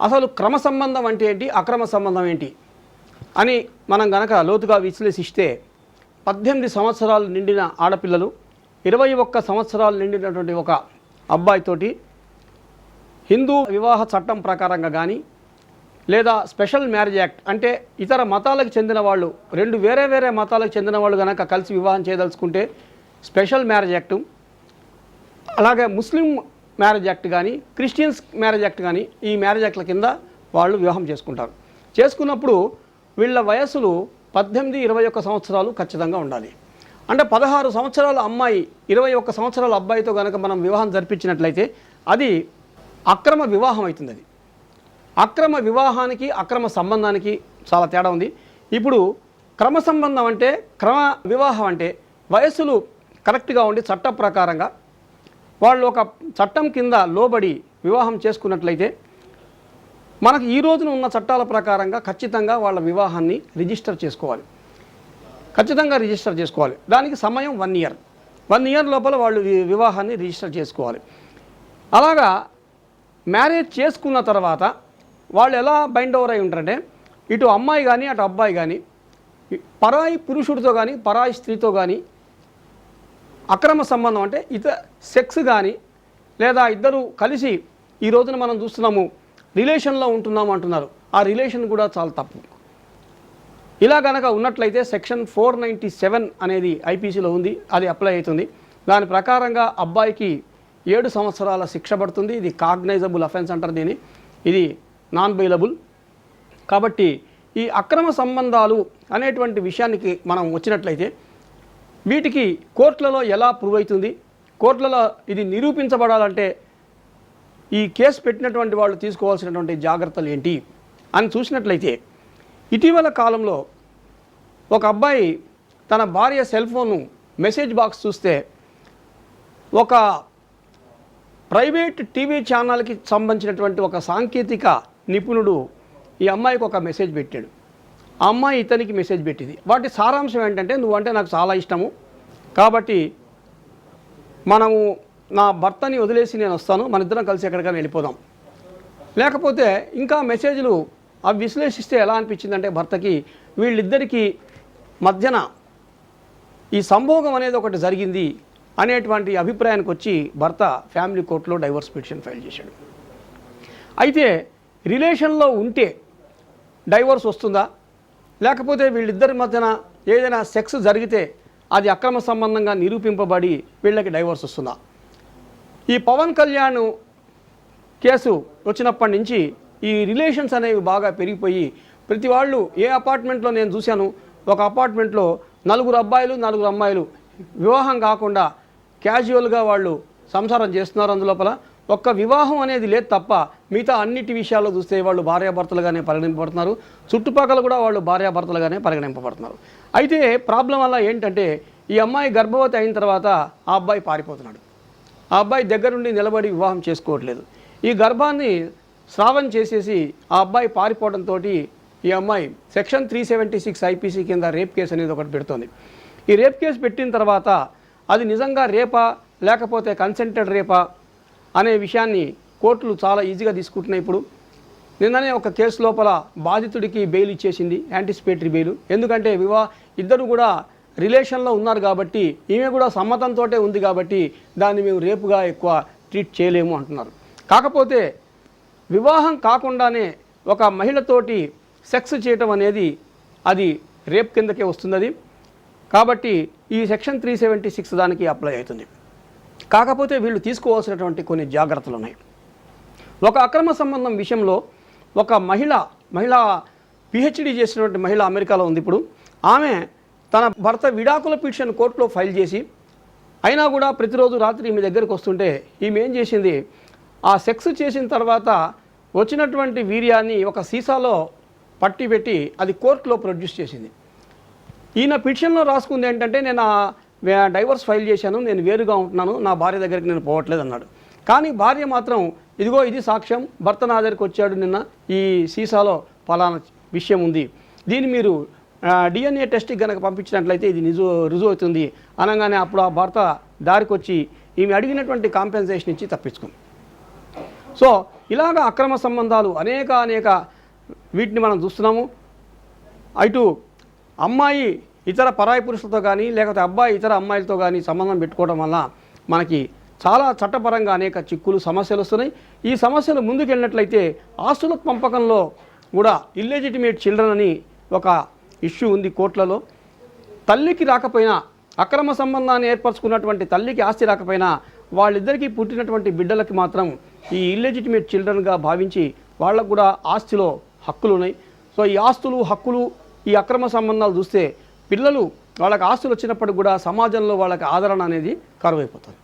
అసలు క్రమ సంబంధం అంటే ఏంటి, అక్రమ సంబంధం ఏంటి అని మనం గనక లోతుగా విశ్లేషిస్తే 18 సంవత్సరాలు నిండిన ఆడపిల్లలు 21 సంవత్సరాలు నిండినటువంటి ఒక అబ్బాయితోటి హిందూ వివాహ చట్టం ప్రకారంగా కానీ లేదా స్పెషల్ మ్యారేజ్ యాక్ట్ అంటే ఇతర మతాలకు చెందిన వాళ్ళు రెండు వేరే వేరే మతాలకు చెందిన వాళ్ళు కనుక కలిసి వివాహం చేయదలుచుకుంటే స్పెషల్ మ్యారేజ్ యాక్టు, అలాగే ముస్లిం మ్యారేజ్ యాక్ట్ కానీ క్రిస్టియన్స్ మ్యారేజ్ యాక్ట్ కానీ ఈ మ్యారేజ్ యాక్ట్ల కింద వాళ్ళు వివాహం చేసుకుంటారు. చేసుకున్నప్పుడు వీళ్ళ వయస్సులు 18-21 సంవత్సరాలు ఖచ్చితంగా ఉండాలి. అంటే 16 సంవత్సరాల అమ్మాయి 21 సంవత్సరాల అబ్బాయితో కనుక మనం వివాహం జరిపించినట్లయితే అది అక్రమ వివాహం అవుతుంది. అది అక్రమ వివాహానికి అక్రమ సంబంధానికి చాలా తేడా ఉంది. ఇప్పుడు క్రమ సంబంధం అంటే, క్రమ వివాహం అంటే వయస్సులు కరెక్ట్గా ఉండి చట్ట ప్రకారంగా వాళ్ళు ఒక చట్టం కింద లోబడి వివాహం చేసుకున్నట్లయితే మనకు ఈ రోజున ఉన్న చట్టాల ప్రకారంగా ఖచ్చితంగా వాళ్ళ వివాహాన్ని రిజిస్టర్ చేసుకోవాలి. ఖచ్చితంగా రిజిస్టర్ చేసుకోవాలి. దానికి సమయం 1 ఇయర్. 1 ఇయర్ లోపల వాళ్ళు వివాహాన్ని రిజిస్టర్ చేసుకోవాలి. అలాగా మ్యారేజ్ చేసుకున్న తర్వాత వాళ్ళు ఎలా బైండ్ ఓవర్ అయి ఉంటారంటే, ఇటు అమ్మాయి కానీ అటు అబ్బాయి కానీ పరాయి పురుషుడితో కానీ పరాయి స్త్రీతో కానీ అక్రమ సంబంధం అంటే సెక్స్ కానీ లేదా ఇద్దరు కలిసి ఈ రోజున మనం చూస్తున్నాము రిలేషన్లో ఉంటున్నాము అంటున్నారు. ఆ రిలేషన్ కూడా చాలా తప్పు. ఇలా కనుక ఉన్నట్లయితే సెక్షన్ 497 అనేది ఐపీసీలో ఉంది, అది అప్లై అవుతుంది. దాని ప్రకారంగా అబ్బాయికి 7 సంవత్సరాల శిక్ష పడుతుంది. ఇది కాగ్నైజబుల్ అఫెన్స్ అంటారు దీన్ని, ఇది నాన్ బెయిలబుల్. కాబట్టి ఈ అక్రమ సంబంధాలు అనేటువంటి విషయానికి మనం వచ్చినట్లయితే వీటికి కోర్టులలో ఎలా ప్రూవ్ అవుతుంది, కోర్టులలో ఇది నిరూపించబడాలంటే ఈ కేసు పెట్టినటువంటి వాళ్ళు తీసుకోవాల్సినటువంటి జాగ్రత్తలు ఏంటి అని చూసినట్లయితే, ఇటీవల కాలంలో ఒక అబ్బాయి తన భార్య సెల్ ఫోను మెసేజ్ బాక్స్ చూస్తే ఒక ప్రైవేట్ టీవీ ఛానల్కి సంబంధించినటువంటి ఒక సాంకేతిక నిపుణుడు ఈ అమ్మాయికి ఒక మెసేజ్ పెట్టాడు. ఆ అమ్మాయి ఇతనికి మెసేజ్ పెట్టింది. వాటి సారాంశం ఏంటంటే, నువ్వంటే నాకు చాలా ఇష్టము కాబట్టి మనము నా భర్తని వదిలేసి నేను వస్తాను, మన ఇద్దరం కలిసి ఎక్కడికైనా వెళ్ళిపోదాం. లేకపోతే ఇంకా మెసేజ్లు అవి విశ్లేషిస్తే ఎలా అనిపించిందంటే భర్తకి వీళ్ళిద్దరికీ మధ్యన ఈ సంభోగం అనేది ఒకటి జరిగింది అనేటువంటి అభిప్రాయానికి వచ్చి భర్త ఫ్యామిలీ కోర్టులో డైవర్స్ పిటిషన్ ఫైల్ చేశాడు. అయితే రిలేషన్లో ఉంటే డైవర్స్ వస్తుందా, లేకపోతే వీళ్ళిద్దరి మధ్యన ఏదైనా సెక్స్ జరిగితే అది అక్రమ సంబంధంగా నిరూపింపబడి వీళ్ళకి డైవర్స్ వస్తుందా? ఈ పవన్ కళ్యాణ్ కేసు వచ్చినప్పటి నుంచి ఈ రిలేషన్స్ అనేవి బాగా పెరిగిపోయి ప్రతి వాళ్ళు ఏ అపార్ట్మెంట్లో నేను చూశాను, ఒక అపార్ట్మెంట్లో 4 అబ్బాయిలు 4 అమ్మాయిలు వివాహం కాకుండా క్యాజువల్గా వాళ్ళు సంసారం చేస్తున్నారు. అందులోపల ఒక్క వివాహం అనేది లేదు తప్ప మిగతా అన్నిటి విషయాల్లో చూస్తే వాళ్ళు భార్యాభర్తలుగానే పరిగణింపబడుతున్నారు. చుట్టుపక్కల కూడా వాళ్ళు భార్యాభర్తలుగానే పరిగణింపబడుతున్నారు. అయితే ప్రాబ్లం వల్ల ఏంటంటే ఈ అమ్మాయి గర్భవతి అయిన తర్వాత ఆ అబ్బాయి పారిపోతున్నాడు. ఆ అబ్బాయి దగ్గరుండి నిలబడి వివాహం చేసుకోవట్లేదు. ఈ గర్భాన్ని స్రావం చేసేసి ఆ అబ్బాయి పారిపోవడంతో ఈ అమ్మాయి సెక్షన్ 376 ఐపీసీ కింద రేప్ కేసు అనేది ఒకటి పెడుతోంది. ఈ రేప్ కేసు పెట్టిన తర్వాత అది నిజంగా రేపా లేకపోతే కన్సెంటెడ్ రేపా అనే విషయాన్ని కోర్టులు చాలా ఈజీగా తీసుకుంటున్నాయి. ఇప్పుడు నిన్ననే ఒక కేసు లోపల బాధితుడికి బెయిల్ ఇచ్చేసింది, యాంటిసిపేటరీ బెయిల్. ఎందుకంటే ఇద్దరు కూడా రిలేషన్లో ఉన్నారు కాబట్టి, ఈమె కూడా సమ్మతంతో ఉంది కాబట్టి దాన్ని మేము రేపుగా ఎక్కువ ట్రీట్ చేయలేము అంటున్నారు. కాకపోతే వివాహం కాకుండానే ఒక మహిళతోటి సెక్స్ చేయటం అనేది అది రేప్ కిందకే వస్తుంది. కాబట్టి ఈ సెక్షన్ 376 దానికి అప్లై అవుతుంది. కాకపోతే వీళ్ళు తీసుకోవాల్సినటువంటి కొన్ని జాగ్రత్తలు ఉన్నాయి. ఒక అక్రమ సంబంధం విషయంలో ఒక మహిళ పిహెచ్డి చేసినటువంటి మహిళ అమెరికాలో ఉంది. ఇప్పుడు ఆమె తన భర్త విడాకుల పిటిషన్ కోర్టులో ఫైల్ చేసి అయినా కూడా ప్రతిరోజు రాత్రి ఈమె దగ్గరికి వస్తుంటే ఈమె ఏం చేసింది, ఆ సెక్స్ చేసిన తర్వాత వచ్చినటువంటి వీర్యాన్ని ఒక సీసాలో పట్టి పెట్టి అది కోర్టులో ప్రొడ్యూస్ చేసింది. ఈయన పిటిషన్లో రాసుకుంది ఏంటంటే, నేను డైవర్స్ ఫైల్ చేశాను, నేను వేరుగా ఉంటున్నాను, నా భార్య దగ్గరికి నేను పోవట్లేదు అన్నాడు. కానీ భార్య మాత్రం ఇదిగో ఇది సాక్ష్యం, భర్త నా దగ్గరికి వచ్చాడు నిన్న, ఈ సీసాలో ఫలానా విషయం ఉంది, దీన్ని మీరు డిఎన్ఏ టెస్ట్కి కనుక పంపించినట్లయితే ఇది రుజువు అవుతుంది అనగానే అప్పుడు ఆ భర్త దారికి వచ్చి ఈమె అడిగినటువంటి కాంపెన్సేషన్ ఇచ్చి తప్పించుకుంది. సో ఇలాగ అక్రమ సంబంధాలు అనేక వీటిని మనం చూస్తున్నాము. ఇటు అమ్మాయి ఇతర పరాయి పురుషులతో కానీ లేకపోతే అబ్బాయి ఇతర అమ్మాయిలతో కానీ సంబంధం పెట్టుకోవడం వల్ల మనకి చాలా చట్టపరంగా అనేక చిక్కులు సమస్యలు వస్తున్నాయి. ఈ సమస్యలు ముందుకెళ్ళినట్లయితే ఆస్తుల పంపకంలో కూడా ఇల్లెజిటిమేట్ చిల్డ్రన్ అని ఒక ఇష్యూ ఉంది కోర్టులలో. తల్లికి రాకపోయినా, అక్రమ సంబంధాన్ని ఏర్పరచుకున్నటువంటి తల్లికి ఆస్తి రాకపోయినా వాళ్ళిద్దరికీ పుట్టినటువంటి బిడ్డలకి మాత్రం ఈ ఇల్లెజిటిమేట్ చిల్డ్రన్గా భావించి వాళ్ళకు కూడా ఆస్తిలో హక్కులు ఉన్నాయి. సో ఈ ఆస్తులు హక్కులు ఈ అక్రమ సంబంధాలు చూస్తే పిల్లలు వాళ్ళకి ఆస్తులు వచ్చినప్పటికి కూడా సమాజంలో వాళ్ళకి ఆదరణ అనేది కరువైపోతుంది.